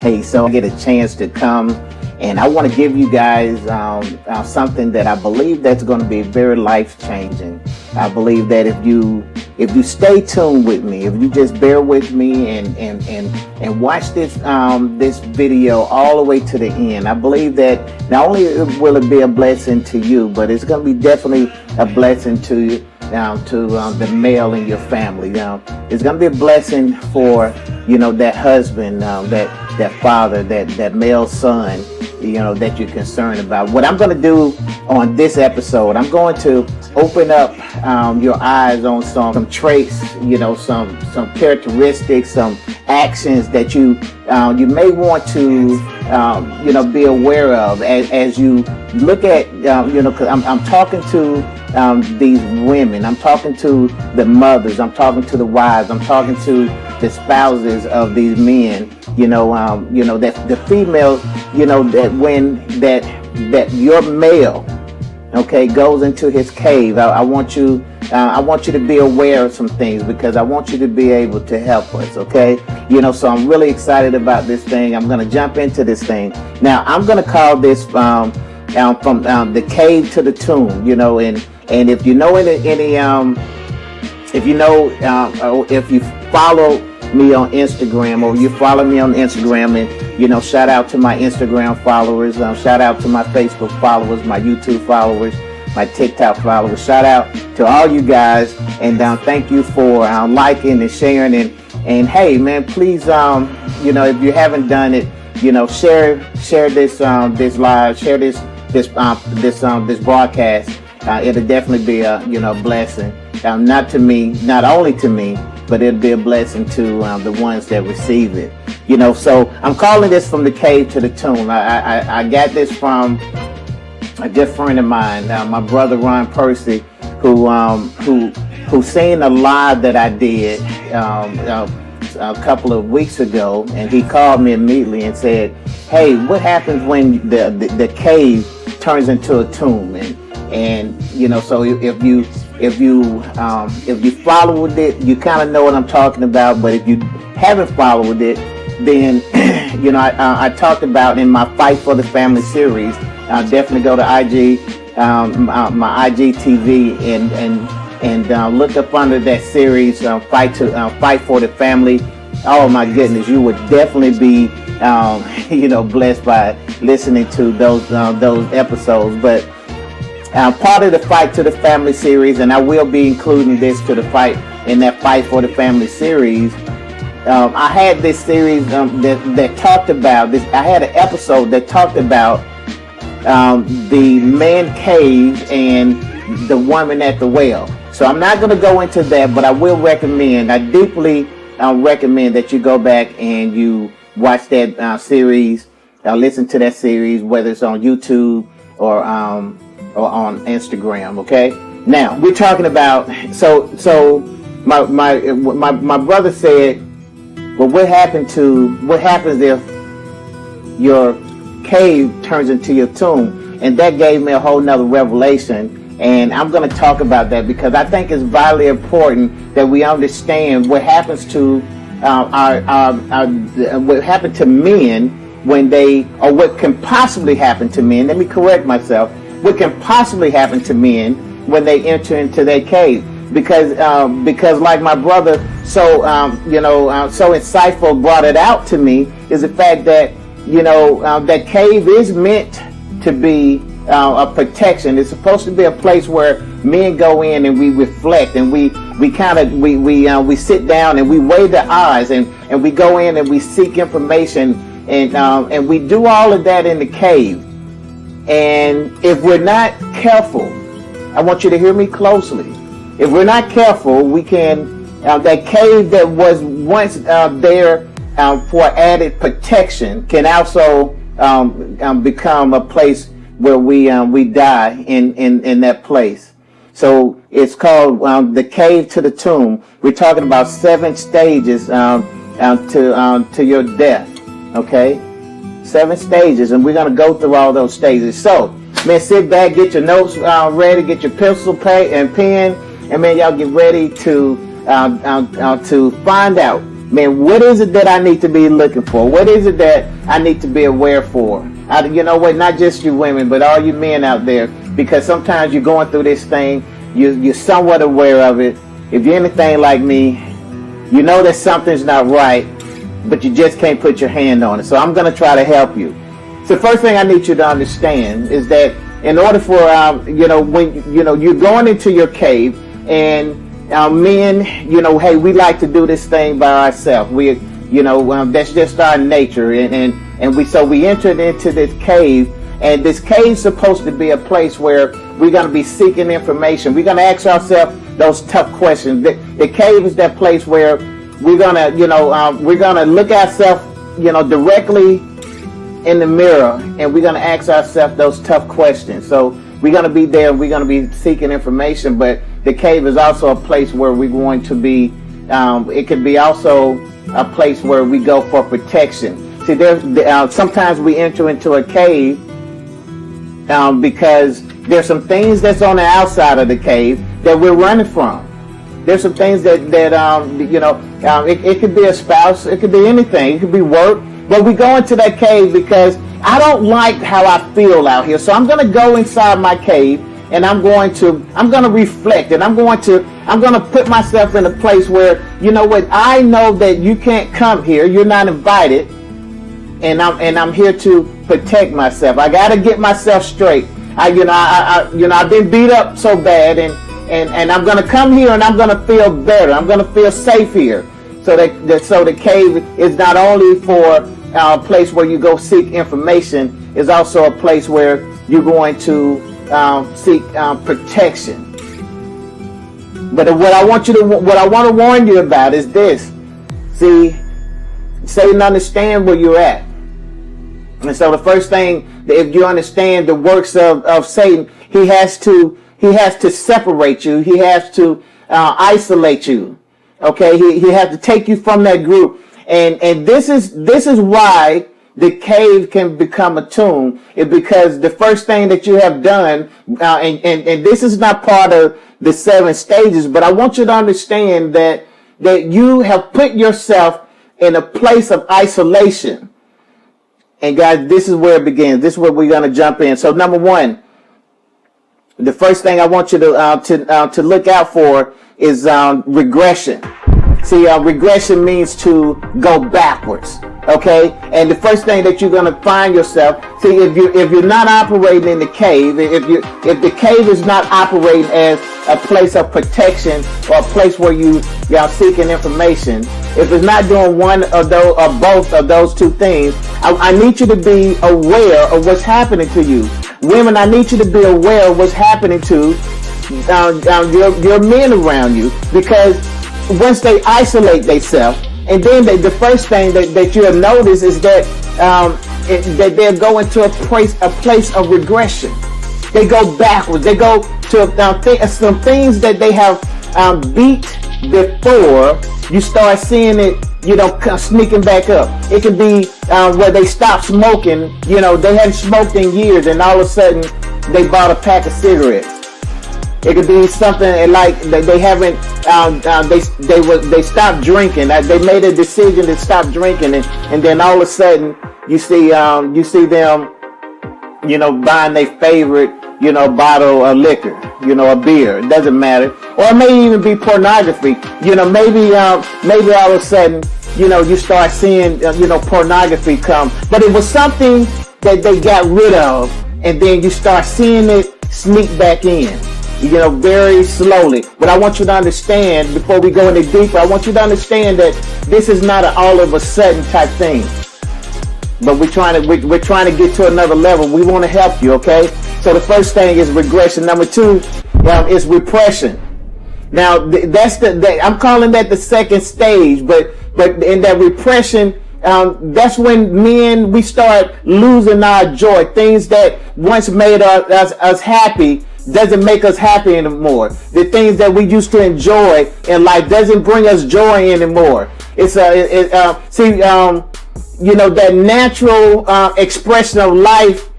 Hey, so I get a chance to come and I want to give you guys something that I believe that's going to be very life changing. I believe that if you stay tuned with me, if you just bear with me and watch this video all the way to the end, I believe that not only will it be a blessing to you, but it's going to be definitely a blessing to you. The male in your family. It's going to be a blessing for that husband, that father, that male son, that you're concerned about. What I'm going to do on this episode, I'm going to open up your eyes on some traits, some characteristics, some actions that you may want to be aware of as you look at because I'm talking to these women, I'm talking to the mothers, I'm talking to the wives, I'm talking to the spouses of these men, that the females, that when that your male, goes into his cave, I want you to be aware of some things, because I want you to be able to help us, so I'm really excited about this thing. I'm going to jump into this thing. Now, I'm going to call this from the cave to the tomb, and if you know if you follow me on Instagram, or you follow me on Instagram, and shout out to my Instagram followers, shout out to my Facebook followers, my YouTube followers, my TikTok followers, shout out to all you guys, and thank you for liking and sharing, and hey man, please if you haven't done it, share this live, share this broadcast. It'll definitely be a blessing, not only to me, but it'll be a blessing to the ones that receive it. So I'm calling this from the cave to the tomb. I got this from a good friend of mine, my brother Ron Percy, who seen a live that I did a couple of weeks ago, and he called me immediately and said, "Hey, what happens when the cave turns into a tomb?" And so if you followed it, you kind of know what I'm talking about. But if you haven't followed it, then I talked about in my Fight for the Family series. Definitely go to IG, my IGTV, and look up under that series, Fight for the Family. Oh my goodness, you would definitely be blessed by listening to those episodes. But part of the Fight to the Family series, and I will be including this to the fight in that Fight for the Family series. I had this series that talked about this. I had an episode that talked about the man cave and the woman at the well. So I'm not going to go into that, but I will recommend. I deeply recommend that you go back and you watch that series, listen to that series, whether it's on YouTube or on Instagram. Okay. Now we're talking about so my brother said, well, what happens if your cave turns into your tomb? And that gave me a whole nother revelation, and I'm going to talk about that because I think it's vitally important that we understand what happens to what happened to men when they, or what can possibly happen to men. Let me correct myself. What can possibly happen to men when they enter into their cave? Because like my brother so insightful brought it out to me, is the fact that that cave is meant to be a protection. It's supposed to be a place where men go in and we reflect, and we sit down and we weigh the odds, and we go in and we seek information, and we do all of that in the cave. And if we're not careful, I want you to hear me closely. If we're not careful, we can, that cave that was once there for added protection can also become a place where we die in that place. So it's called the cave to the tomb. We're talking about 7 stages to your death. Okay, 7 stages, and we're gonna go through all those stages. So, man, sit back, get your notes ready, get your pencil, and pen. And man, y'all get ready to find out Man, what is it that I need to be looking for? What is it that I need to be aware for? You know what? Not just you women, but all you men out there, because sometimes you're going through this thing, you're somewhat aware of it. If you're anything like me, you know that something's not right, but you just can't put your hand on it. So I'm going to try to help you. So the first thing I need you to understand is that in order for, when, you're going into your cave, and men, hey, we like to do this thing by ourselves. That's just our nature. And we entered into this cave, and this cave's supposed to be a place where we're going to be seeking information. We're going to ask ourselves those tough questions. The cave is that place where we're going to look ourselves, directly in the mirror, and we're going to ask ourselves those tough questions. So we're going to be there, and we're going to be seeking information, but the cave is also a place where we're going to be, it could be also a place where we go for protection. See, sometimes we enter into a cave because there's some things that's on the outside of the cave that we're running from. There's some things that it could be a spouse, it could be anything, it could be work, but we go into that cave because I don't like how I feel out here. So I'm going to go inside my cave, and I'm going to reflect, and I'm going to put myself in a place where, you know what, I know that you can't come here, you're not invited, and I'm here to protect myself. I got to get myself straight. I've been beat up so bad, and I'm going to come here, and I'm going to feel better. I'm going to feel safe here. So the cave is not only for a place where you go seek information, it's also a place where you're going to seek protection. But what I want to warn you about is this. See, Satan understands where you're at. And so the first thing, if you understand the works of Satan, he has to separate you. He has to isolate you. Okay, he has to take you from that group, and this is why the cave can become a tomb. Is because the first thing that you have done, and this is not part of the 7 stages, but I want you to understand that you have put yourself in a place of isolation. And guys, this is where it begins. This is where we're going to jump in. So number 1, the first thing I want you to look out for is regression. See, regression means to go backwards. Okay, and the first thing that you're going to find yourself, see, if you're not operating in the cave, if the cave is not operating as a place of protection or a place where y'all seeking information, if it's not doing one of those or both of those two things, I need you to be aware of what's happening to you. Women, I need you to be aware of what's happening to your men around you, because once they isolate themselves, and then the first thing that you'll notice is that that they'll go into a place of regression. They go backwards. They go to some things that they have beat before. You start seeing it, sneaking back up. It could be where they stopped smoking. They hadn't smoked in years, and all of a sudden they bought a pack of cigarettes. It could be something like they haven't. They stopped drinking. They made a decision to stop drinking, and then all of a sudden you see them, buying their favorite, bottle of liquor, a beer. It doesn't matter, or it may even be pornography. Maybe all of a sudden, you start seeing, pornography come, but it was something that they got rid of, and then you start seeing it sneak back in. Very slowly. But I want you to understand, before we go any deeper, I want you to understand that this is not an all of a sudden type thing. But we're trying to get to another level. We want to help you, okay? So the first thing is regression. Number 2 is repression. Now I'm calling that the second stage, but in that repression, that's when we start losing our joy. Things that once made us happy doesn't make us happy anymore. The things that we used to enjoy in life doesn't bring us joy anymore. It's that natural expression of life.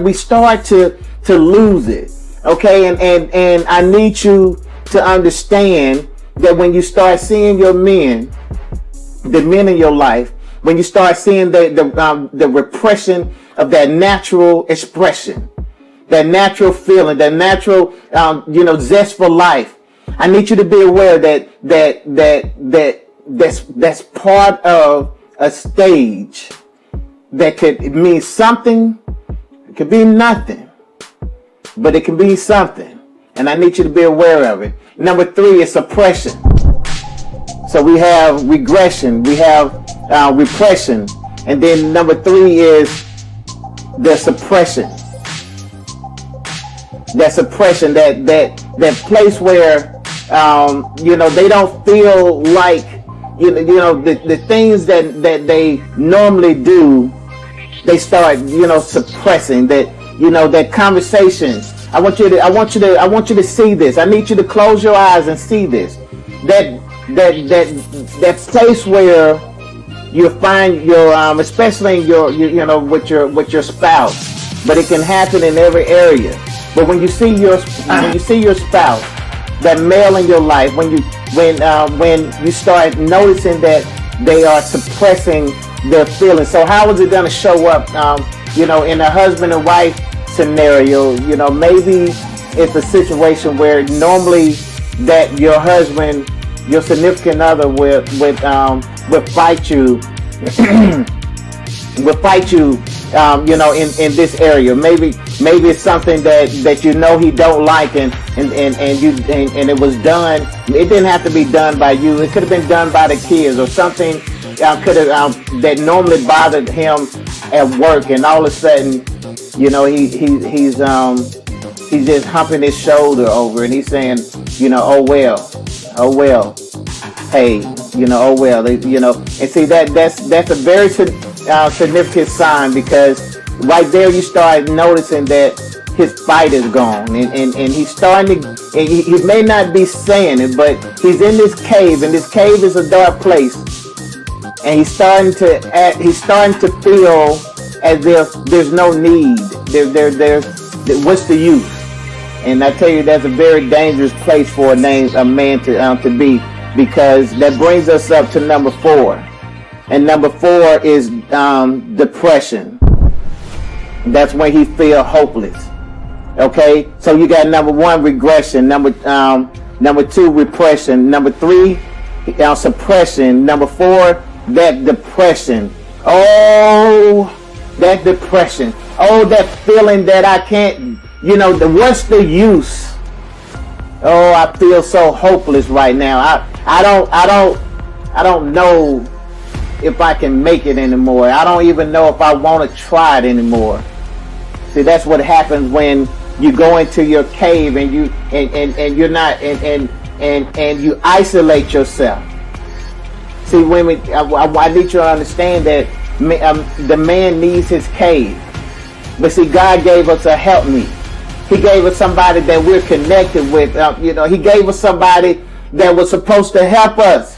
We start to lose it. Okay, and I need you to understand that when you start seeing your men, the men in your life, when you start seeing the repression of that natural expression, that natural feeling, that natural zest for life, I need you to be aware that's part of a stage that could mean something. It could be nothing, but it can be something, and I need you to be aware of it. Number 3 is suppression. So we have regression, we have repression, and then number 3 is the suppression. That suppression, that place where they don't feel like the things that they normally do. They start suppressing that conversation. I want you to see this. I need you to close your eyes and see this. That place where you find your especially in with your spouse, but it can happen in every area. But when you see your spouse, that male in your life, when you start noticing that they are suppressing their feelings. So how is it going to show up in a husband and wife scenario? Maybe it's a situation where normally that your husband, your significant other would fight you in this area. Maybe it's something that he don't like, and it was done. It didn't have to be done by you. It could have been done by the kids or something. Could have that normally bothered him at work, and all of a sudden, he's just humping his shoulder over, and he's saying, oh well, hey, oh well, and see that's a very significant sign, because right there you start noticing that his fight is gone, and he's starting to, and he may not be saying it, but he's in this cave, and this cave is a dark place. And he's starting to feel as if there's no need. What's the use? And I tell you, that's a very dangerous place for a man to be, because that brings us up to number 4. And number 4 is depression. That's when he feels hopeless. Okay, so you got number 1, regression. Number 2, repression. Number 3, suppression. Number 4, that depression. Oh, that depression. Oh, that feeling that I can't, what's the use? Oh, I feel so hopeless right now. I don't know if I can make it anymore. I don't even know if I want to try it anymore. See, that's what happens when you go into your cave and you're not and you isolate yourself. See, women, I need you to understand that the man needs his cave. But see, God gave us a helpmeet. He gave us somebody that we're connected with. He gave us somebody that was supposed to help us.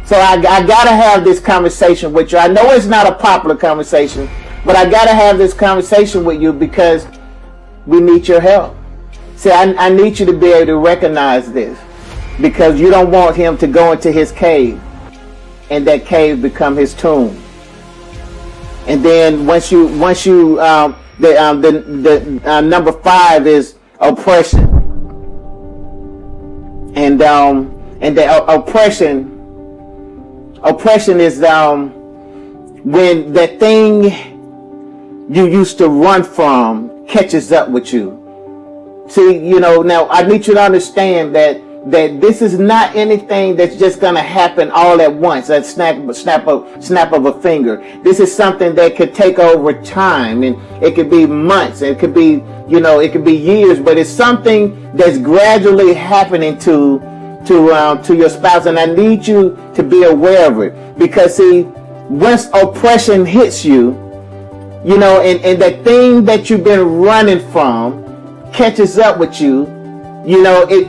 So I got to have this conversation with you. I know it's not a popular conversation, but I got to have this conversation with you because we need your help. See, I need you to be able to recognize this, because you don't want him to go into his cave and that cave become his tomb. And then once you the number 5 is oppression, and the oppression is when that thing you used to run from catches up with you. See, now I need you to understand that this is not anything that's just going to happen all at once, that snap of a finger. This is something that could take over time, and it could be months, it could be it could be years, but it's something that's gradually happening to your spouse, and I need you to be aware of it, because see, once oppression hits you, and that thing that you've been running from catches up with you. The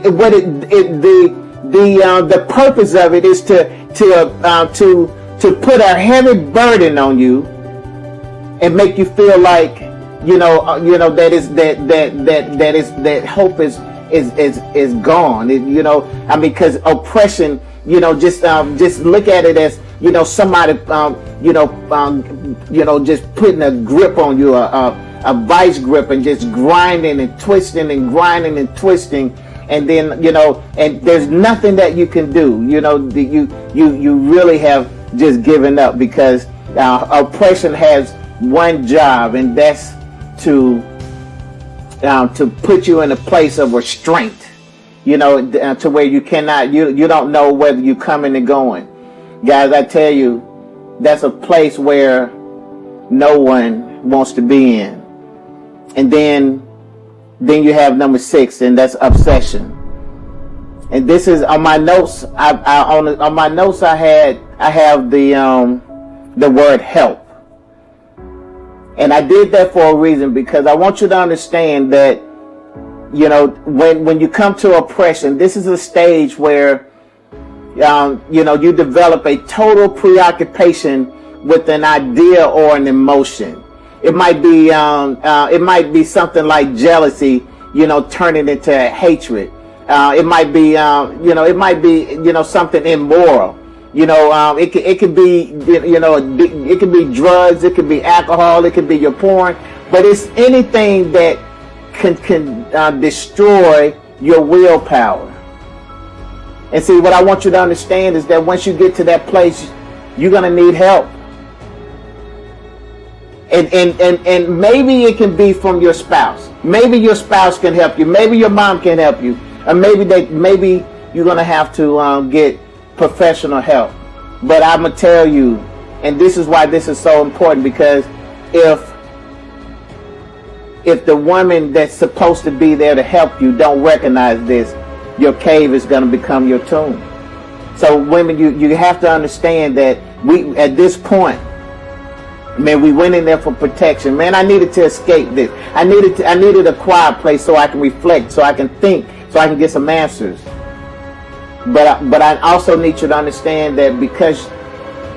purpose of it is to put a heavy burden on you and make you feel like that hope is is gone. I mean, because oppression, just look at it as, somebody, just putting a grip on you, a vice grip, and just grinding and twisting and grinding and twisting. And then, and there's nothing that you can do. You really have just given up, because oppression has one job, and that's to put you in a place of restraint, to where you cannot, you don't know whether you're coming and going. Guys, I tell you, that's a place where no one wants to be in. And then you have number 6, and that's obsession. And this is on my notes. On my notes, I have the word help. And I did that for a reason, because I want you to understand that, when you come to oppression, this is a stage where, you develop a total preoccupation with an idea or an emotion. It might be something like jealousy, turning into hatred. It might be something immoral. It could be, it could be drugs, it could be alcohol, it could be your porn, but it's anything that can destroy your willpower. And see, what I want you to understand is that once you get to that place, you're gonna need help. And maybe it can be from your spouse. Maybe your spouse can help you. Maybe your mom can help you. Or maybe you're gonna have to get professional help. But I'm gonna tell you, and this is why this is so important, because if the woman that's supposed to be there to help you don't recognize this, your cave is gonna become your tomb. So women, you have to understand that we, at this point, man, we went in there for protection. Man, I needed to escape this. I needed a quiet place so I can reflect, so I can think, so I can get some answers. But I also need you to understand that because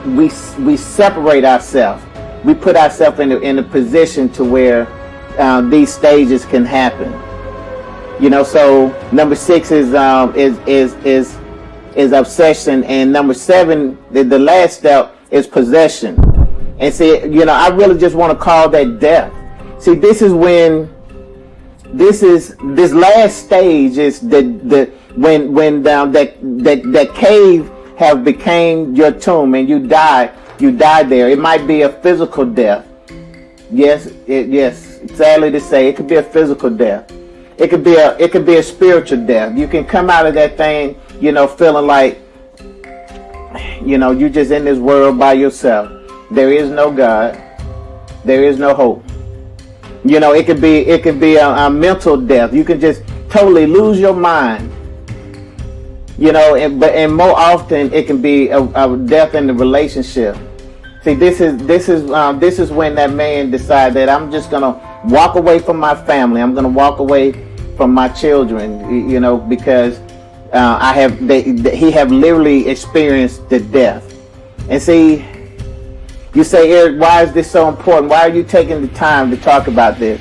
we separate ourselves, we put ourselves in a position to where these stages can happen. So number 6 is obsession, and number 7, the last step, is possession. And see, I really just want to call that death. See, this last stage is when that cave have became your tomb, and you die there. It might be a physical death. Yes, sadly to say, it could be a physical death. It could be a spiritual death. You can come out of that thing, feeling like, you're just in this world by yourself. There is no God. There is no hope. It could be a mental death. You can just totally lose your mind. And more often it can be a death in the relationship. See, this is when that man decides that I'm just gonna walk away from my family. I'm gonna walk away from my children. Because he have literally experienced the death. And see, you say, Eric, why is this so important? Why are you taking the time to talk about this?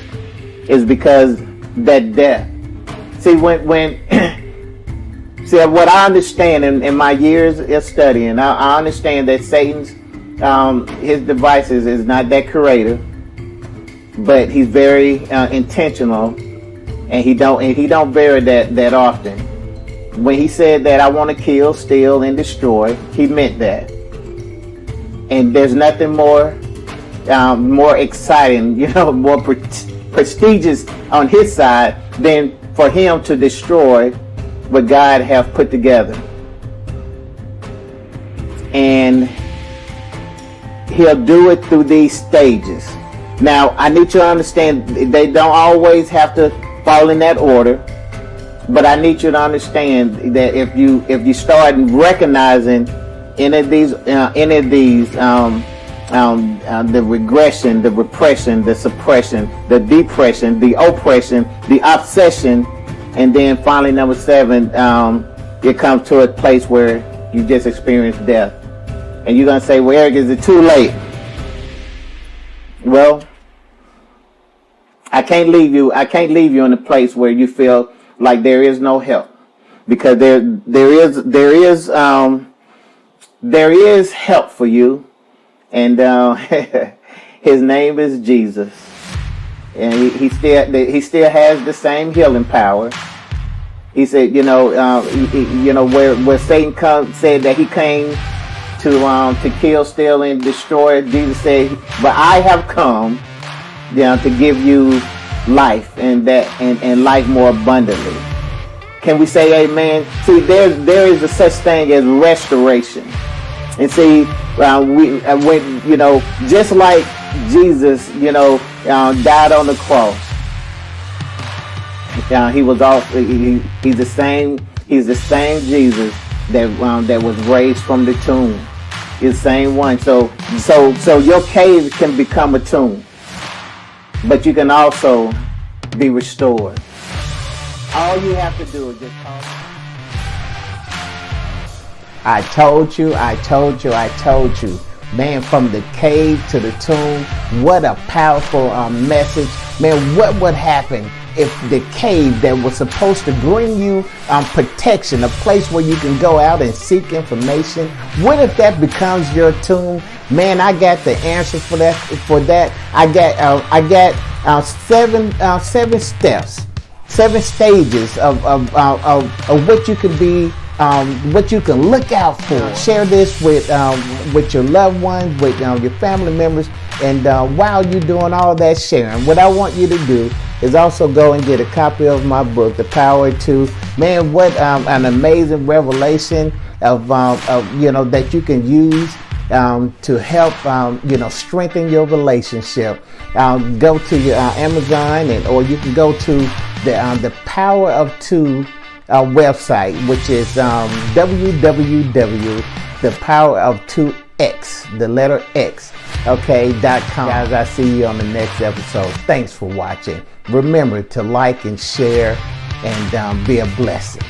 It's because that death. See, see, what I understand in my years of studying, I understand that Satan's his devices is not that creative, but he's very intentional, and he don't vary that often. When he said that I want to kill, steal, and destroy, he meant that. And there's nothing more exciting, more prestigious on his side than for him to destroy what God have put together. And he'll do it through these stages. Now, I need you to understand, they don't always have to fall in that order, but I need you to understand that if you start recognizing any of these, the regression, the repression, the suppression, the depression, the oppression, the obsession, and then finally number 7, you come to a place where you just experience death. And you're going to say, well, Eric, is it too late? Well, I can't leave you in a place where you feel like there is no help, because there is help for you, and his name is Jesus, and he still has the same healing power. He said, where Satan said that he came to kill, steal, and destroy. Jesus said, "But I have come, to give you life, and life more abundantly." Can we say amen? See, there is a such thing as restoration. And see, just like Jesus, died on the cross. He was also he's the same Jesus that was raised from the tomb. He's the same one. So your cave can become a tomb, but you can also be restored. All you have to do is just call. I told you. Man, from the cave to the tomb, what a powerful message. Man, what would happen if the cave that was supposed to bring you protection, a place where you can go out and seek information, what if that becomes your tomb? Man, I got the answer for that. I got 7 steps, 7 stages of what you could be, what you can look out for. Share this with your loved ones, with your family members, and while you're doing all that sharing, what I want you to do is also go and get a copy of my book, The Power to. Man, what an amazing revelation of that you can use to help strengthen your relationship. Go to your Amazon, or you can go to the Power of Two website, which is www.thepowerof2x, the letter X, .com. Guys, I see you on the next episode. Thanks for watching. Remember to like and share, and be a blessing.